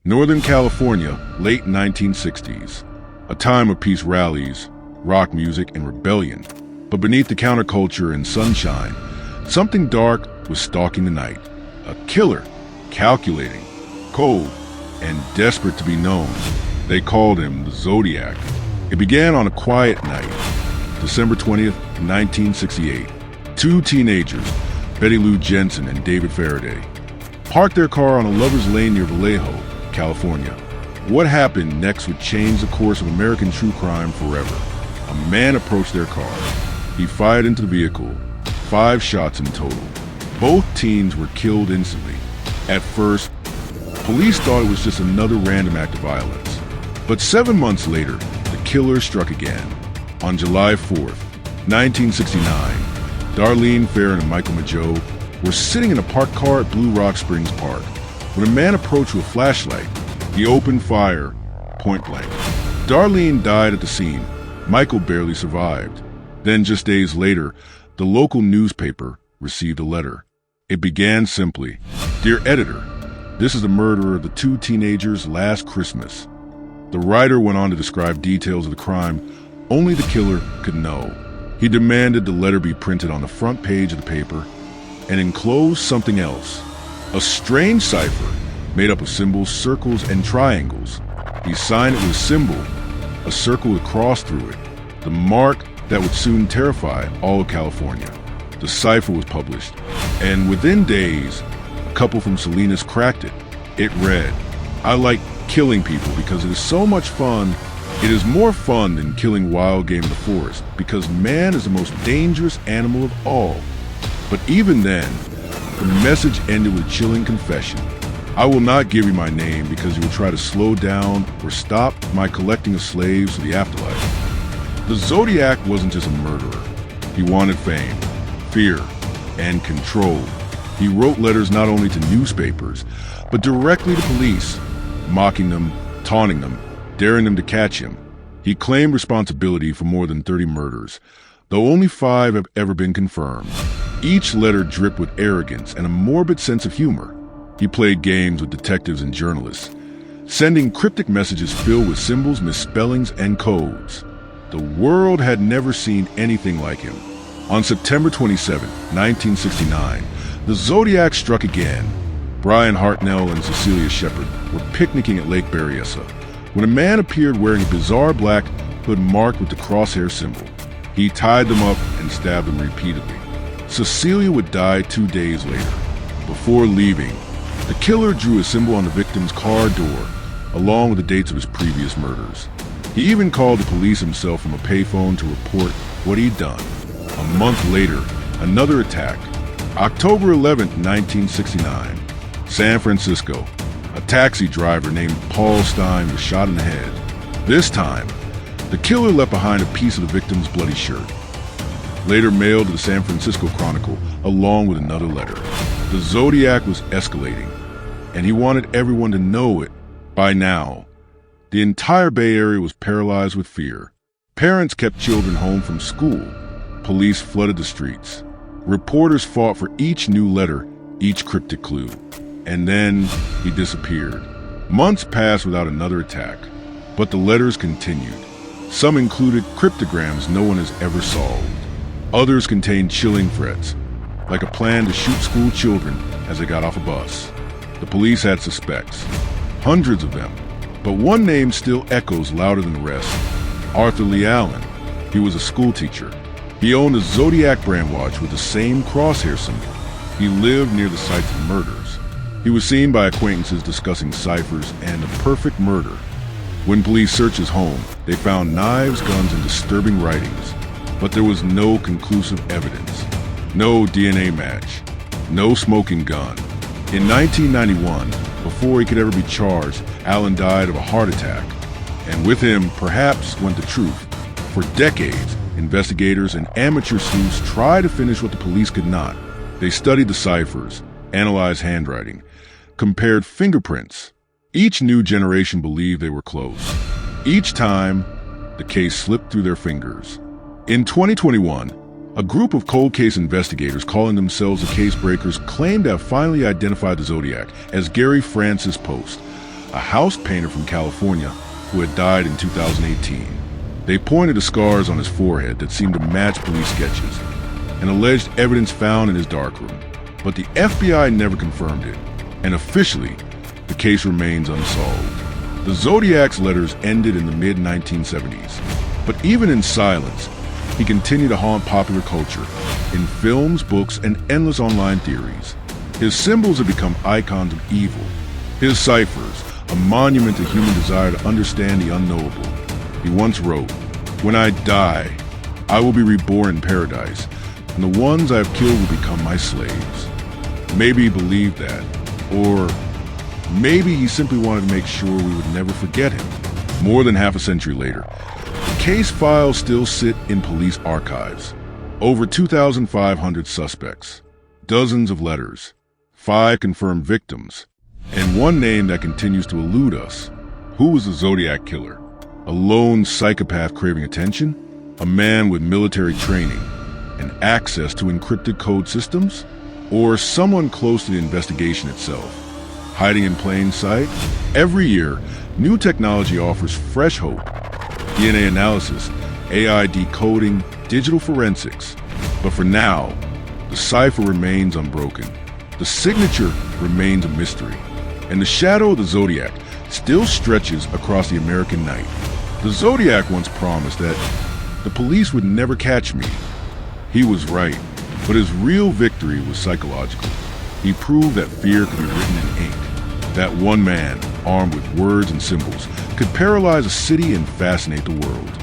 Northern California, late 1960s. A time of peace rallies, rock music, and rebellion. But beneath the counterculture and sunshine, something dark was stalking the night. A killer, calculating, cold, and desperate to be known. They called him the Zodiac. It began on a quiet night, December 20th, 1968. Two teenagers, Betty Lou Jensen and David Faraday, parked their car on a lover's lane near Vallejo, California. What happened next would change the course of American true crime forever. A man approached their car. He fired into the vehicle, 5 shots in total. Both teens were killed instantly. At first, police thought it was just another random act of violence. But 7 months later, the killer struck again. On July 4th, 1969, Darlene Farron and Michael Mageau were sitting in a parked car at Blue Rock Springs Park when a man approached with a flashlight. He opened fire, point blank. Darlene died at the scene. Michael barely survived. Then, just days later, the local newspaper received a letter. It began simply, "Dear editor, this is the murderer of the 2 teenagers last Christmas." The writer went on to describe details of the crime only the killer could know. He demanded the letter be printed on the front page of the paper and enclosed something else, a strange cipher made up of symbols, circles, and triangles. He signed it with a symbol, a circle with a cross through it, the mark that would soon terrify all of California. The cipher was published, and within days, a couple from Salinas cracked it. It read, "I like killing people because it is so much fun. It is more fun than killing wild game in the forest because man is the most dangerous animal of all." But even then, the message ended with a chilling confession. "I will not give you my name because you will try to slow down or stop my collecting of slaves to the afterlife." The Zodiac wasn't just a murderer. He wanted fame, fear, and control. He wrote letters not only to newspapers, but directly to police, mocking them, taunting them, daring them to catch him. He claimed responsibility for more than 30 murders, though only 5 have ever been confirmed. Each letter dripped with arrogance and a morbid sense of humor. He played games with detectives and journalists, sending cryptic messages filled with symbols, misspellings, and codes. The world had never seen anything like him. On September 27, 1969, the Zodiac struck again. Brian Hartnell and Cecilia Shepard were picnicking at Lake Berryessa when a man appeared wearing a bizarre black hood marked with the crosshair symbol. He tied them up and stabbed them repeatedly. Cecilia would die 2 days later. Before leaving, the killer drew a symbol on the victim's car door, along with the dates of his previous murders. He even called the police himself from a payphone to report what he'd done. A month later, another attack. October 11, 1969, San Francisco. A taxi driver named Paul Stein was shot in the head. This time, the killer left behind a piece of the victim's bloody shirt, later mailed to the San Francisco Chronicle along with another letter. The Zodiac was escalating, and he wanted everyone to know it by now. The entire Bay Area was paralyzed with fear. Parents kept children home from school. Police flooded the streets. Reporters fought for each new letter, each cryptic clue. And then he disappeared. Months passed without another attack, but the letters continued. Some included cryptograms no one has ever solved. Others contained chilling threats, like a plan to shoot school children as they got off a bus. The police had suspects, hundreds of them, but one name still echoes louder than the rest: Arthur Lee Allen. He was a school teacher. He owned a Zodiac brand watch with the same crosshair symbol. He lived near the sites of murders. He was seen by acquaintances discussing ciphers and a perfect murder. When police searched his home, they found knives, guns, and disturbing writings. But there was no conclusive evidence. No DNA match. No smoking gun. In 1991, before he could ever be charged, Allen died of a heart attack. And with him, perhaps, went the truth. For decades, investigators and amateur sleuths tried to finish what the police could not. They studied the ciphers, analyzed handwriting, compared fingerprints. Each new generation believed they were close. Each time, the case slipped through their fingers. In 2021, a group of cold case investigators calling themselves the Case Breakers claimed to have finally identified the Zodiac as Gary Francis Post, a house painter from California who had died in 2018. They pointed to scars on his forehead that seemed to match police sketches and alleged evidence found in his darkroom. But the FBI never confirmed it, and officially, the case remains unsolved. The Zodiac's letters ended in the mid-1970s, but even in silence, he continued to haunt popular culture in films, books, and endless online theories. His symbols have become icons of evil. His ciphers, a monument to human desire to understand the unknowable. He once wrote, "When I die, I will be reborn in paradise, and the ones I have killed will become my slaves." Maybe he believed that, or maybe he simply wanted to make sure we would never forget him. More than half a century later, the case files still sit in police archives. Over 2,500 suspects, dozens of letters, 5 confirmed victims, and one name that continues to elude us. Who was the Zodiac Killer? A lone psychopath craving attention? A man with military training and access to encrypted code systems? Or someone close to the investigation itself, hiding in plain sight? Every year, new technology offers fresh hope. DNA analysis, AI decoding, digital forensics. But for now, the cipher remains unbroken. The signature remains a mystery. And the shadow of the Zodiac still stretches across the American night. The Zodiac once promised that the police would never catch me. He was right. But his real victory was psychological. He proved that fear could be written in ink. That one man, armed with words and symbols, could paralyze a city and fascinate the world.